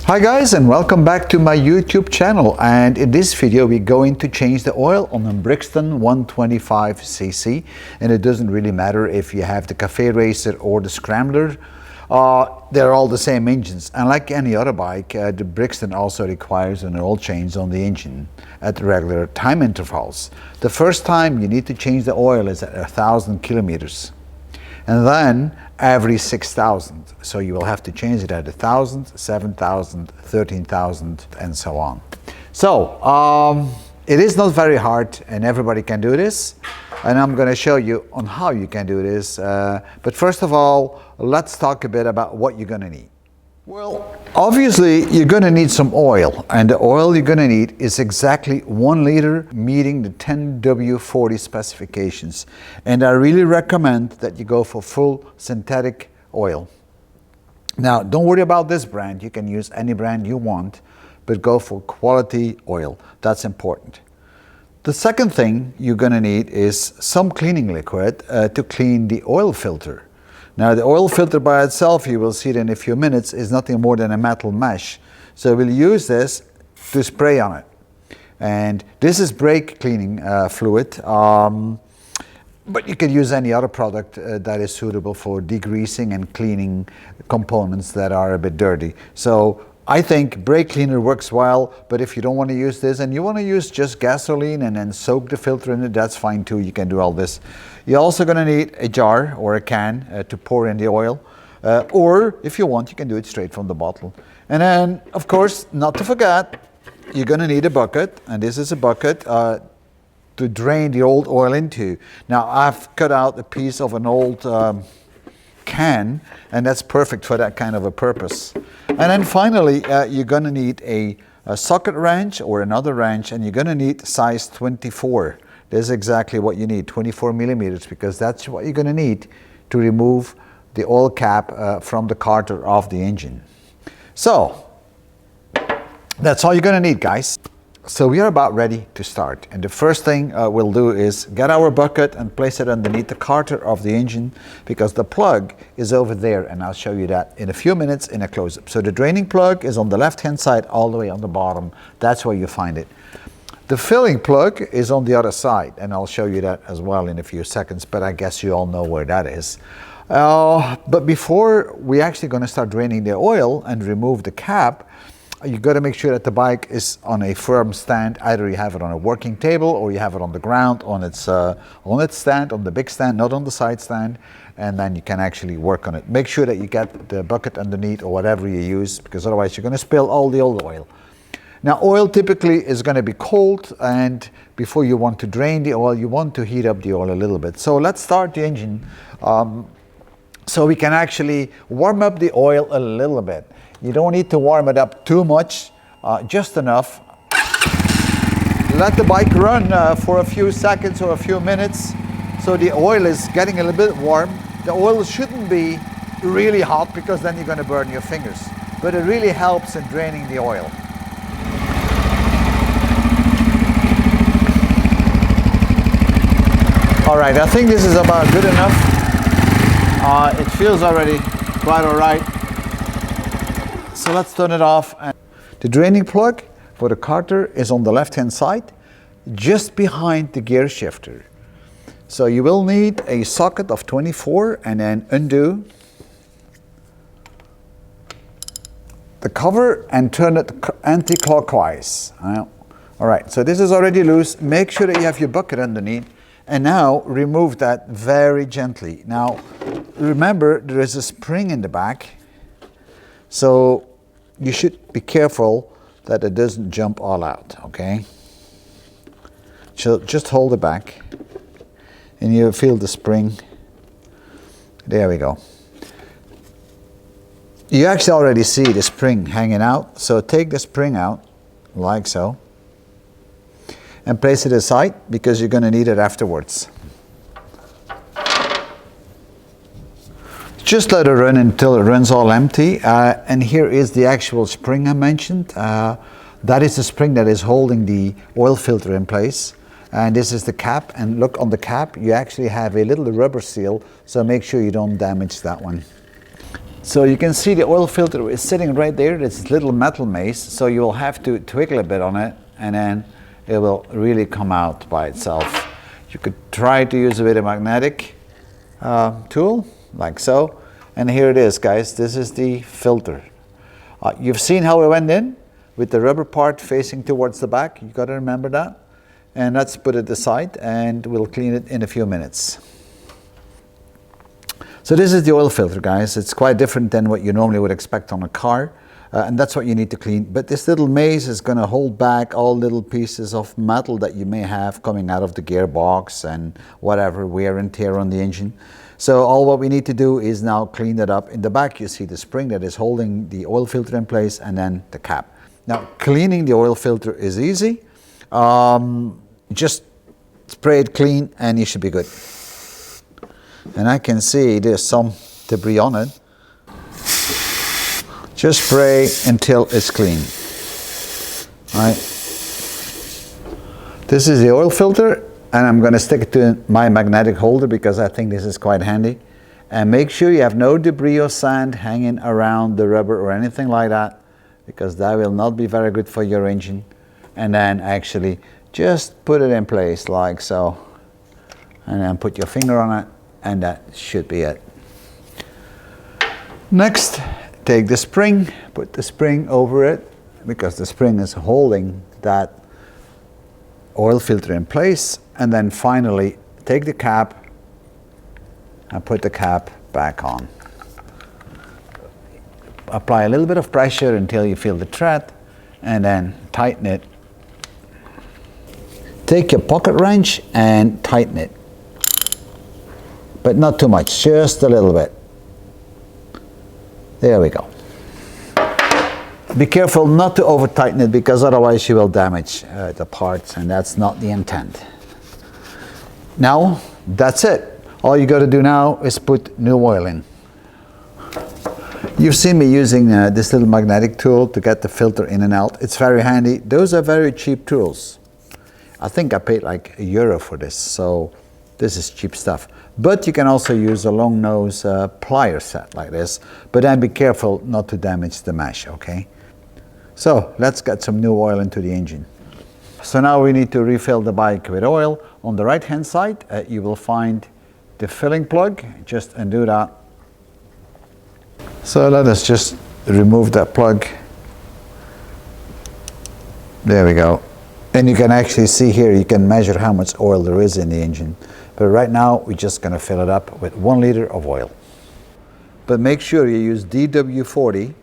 Hi guys, and welcome back to my YouTube channel, and in this video we're going to change the oil on a Brixton 125cc, and it doesn't really matter if you have the Cafe Racer or the Scrambler. They're all the same engines, and like any other bike, the Brixton also requires an oil change on the engine at regular time intervals. The first time you need to change the oil is at 1,000 kilometers, and then every 6,000. So you will have to change it at 1,000, 7,000, 13,000, and so on. So it is not very hard, and everybody can do this. And I'm going to show you on how you can do this. But first of all, let's talk a bit about what you're going to need. Well, obviously you're going to need some oil, and the oil you're going to need is exactly 1 liter, meeting the 10W40 specifications. And I really recommend that you go for full synthetic oil. Now, don't worry about this brand. You can use any brand you want, but go for quality oil. That's important. The second thing you're going to need is some cleaning liquid to clean the oil filter. Now, the oil filter by itself, you will see it in a few minutes, is nothing more than a metal mesh. So we'll use this to spray on it. And this is brake cleaning fluid, but you could use any other product that is suitable for degreasing and cleaning components that are a bit dirty. So I think brake cleaner works well, but if you don't want to use this and you want to use just gasoline and then soak the filter in it, that's fine too. You can do all this. You're also going to need a jar or a can to pour in the oil, or if you want, you can do it straight from the bottle. And then, of course, not to forget, you're going to need a bucket, and this is a bucket to drain the old oil into. Now, I've cut out a piece of an old can, and that's perfect for that kind of a purpose. And then finally, you're going to need a socket wrench or another wrench, and you're going to need size 24. This is exactly what you need, 24 millimeters, because that's what you're going to need to remove the oil cap from the carter of the engine. So that's all you're going to need, guys. So we are about ready to start, and the first thing we'll do is get our bucket and place it underneath the carter of the engine, because the plug is over there, and I'll show you that in a few minutes in a close-up. So the draining plug is on the left-hand side all the way on the bottom. That's where you find it. The filling plug is on the other side, and I'll show you that as well in a few seconds, but I guess you all know where that is. But before we're actually going to start draining the oil and remove the cap, you got to make sure that the bike is on a firm stand. Either you have it on a working table or you have it on the ground on its stand, on the big stand, not on the side stand, and then you can actually work on it. Make sure that you get the bucket underneath or whatever you use, because otherwise you're going to spill all the old oil. Now, oil typically is going to be cold, and before you want to drain the oil, you want to heat up the oil a little bit. So let's start the engine so we can actually warm up the oil a little bit. You don't need to warm it up too much, just enough. Let the bike run for a few seconds or a few minutes so the oil is getting a little bit warm. The oil shouldn't be really hot, because then you're going to burn your fingers, but it really helps in draining the oil. All right, I think this is about good enough. It feels already quite all right. So let's turn it off. The draining plug for the carter is on the left-hand side, just behind the gear shifter. So you will need a socket of 24 and then undo the cover and turn it anti-clockwise. All right, so this is already loose. Make sure that you have your bucket underneath. And now remove that very gently. Now remember, there is a spring in the back, so you should be careful that it doesn't jump all out, okay? So just hold it back and you feel the spring. There we go. You actually already see the spring hanging out, so take the spring out like so and place it aside, because you're going to need it afterwards. Just let it run until it runs all empty. And here is the actual spring I mentioned. That is the spring that is holding the oil filter in place. And this is the cap, and look on the cap, you actually have a little rubber seal, so make sure you don't damage that one. So you can see the oil filter is sitting right there. It's little metal mace, so you will have to twiggle a bit on it, and then it will really come out by itself. You could try to use a bit of magnetic tool, like so. And here it is, guys. This is the filter. You've seen how it went in with the rubber part facing towards the back. You got to remember that. And let's put it aside, and we'll clean it in a few minutes. So this is the oil filter, guys. It's quite different than what you normally would expect on a car, and that's what you need to clean. But this little mace is going to hold back all little pieces of metal that you may have coming out of the gearbox and whatever wear and tear on the engine. So all what we need to do is now clean that up. In the back you see the spring that is holding the oil filter in place, and then the cap. Now cleaning the oil filter is easy. Just spray it clean and you should be good. And I can see there's some debris on it. Just spray until it's clean. Right. This is the oil filter, and I'm going to stick it to my magnetic holder because I think this is quite handy. And make sure you have no debris or sand hanging around the rubber or anything like that, because that will not be very good for your engine. And then actually just put it in place like so, and then put your finger on it, and that should be it. Next, take the spring, put the spring over it, because the spring is holding that oil filter in place. And then finally take the cap and put the cap back on. Apply a little bit of pressure until you feel the thread, and then tighten it. Take your pocket wrench and tighten it, but not too much, just a little bit. There we go. Be careful not to over tighten it, because otherwise you will damage the parts, and that's not the intent. Now that's it. All you got to do now is put new oil in. You've seen me using this little magnetic tool to get the filter in and out. It's very handy. Those are very cheap tools. I think I paid like €1 for this, so this is cheap stuff. But you can also use a long nose plier set like this, but then be careful not to damage the mesh, okay? So let's get some new oil into the engine. So now we need to refill the bike with oil. On the right hand side you will find the filling plug. Just undo that. So let us just remove that plug. There we go. And you can actually see here, you can measure how much oil there is in the engine. But right now we're just going to fill it up with 1 liter of oil. But make sure you use DW40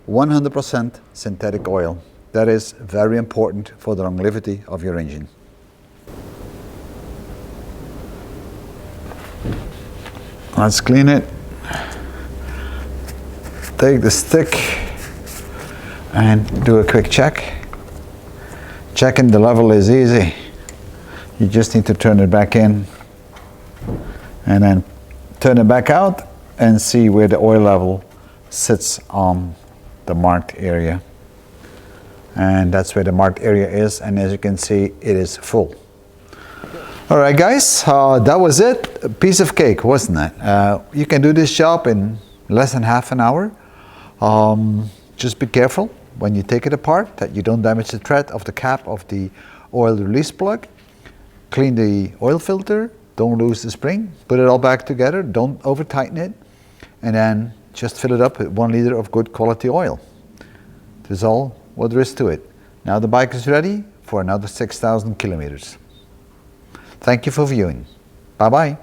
100% synthetic oil. That is very important for the longevity of your engine. Let's clean it. Take the stick and do a quick check. Checking the level is easy. You just need to turn it back in and then turn it back out and see where the oil level sits on the marked area. And that's where the marked area is, and as you can see, it is full. Alright guys, that was it. A piece of cake, wasn't it? You can do this job in less than half an hour. Just be careful when you take it apart that you don't damage the thread of the cap of the oil release plug. Clean the oil filter, don't lose the spring, put it all back together, don't over tighten it, and then just fill it up with 1 liter of good quality oil. That's all what there is to it. Now the bike is ready for another 6,000 kilometers. Thank you for viewing. Bye bye.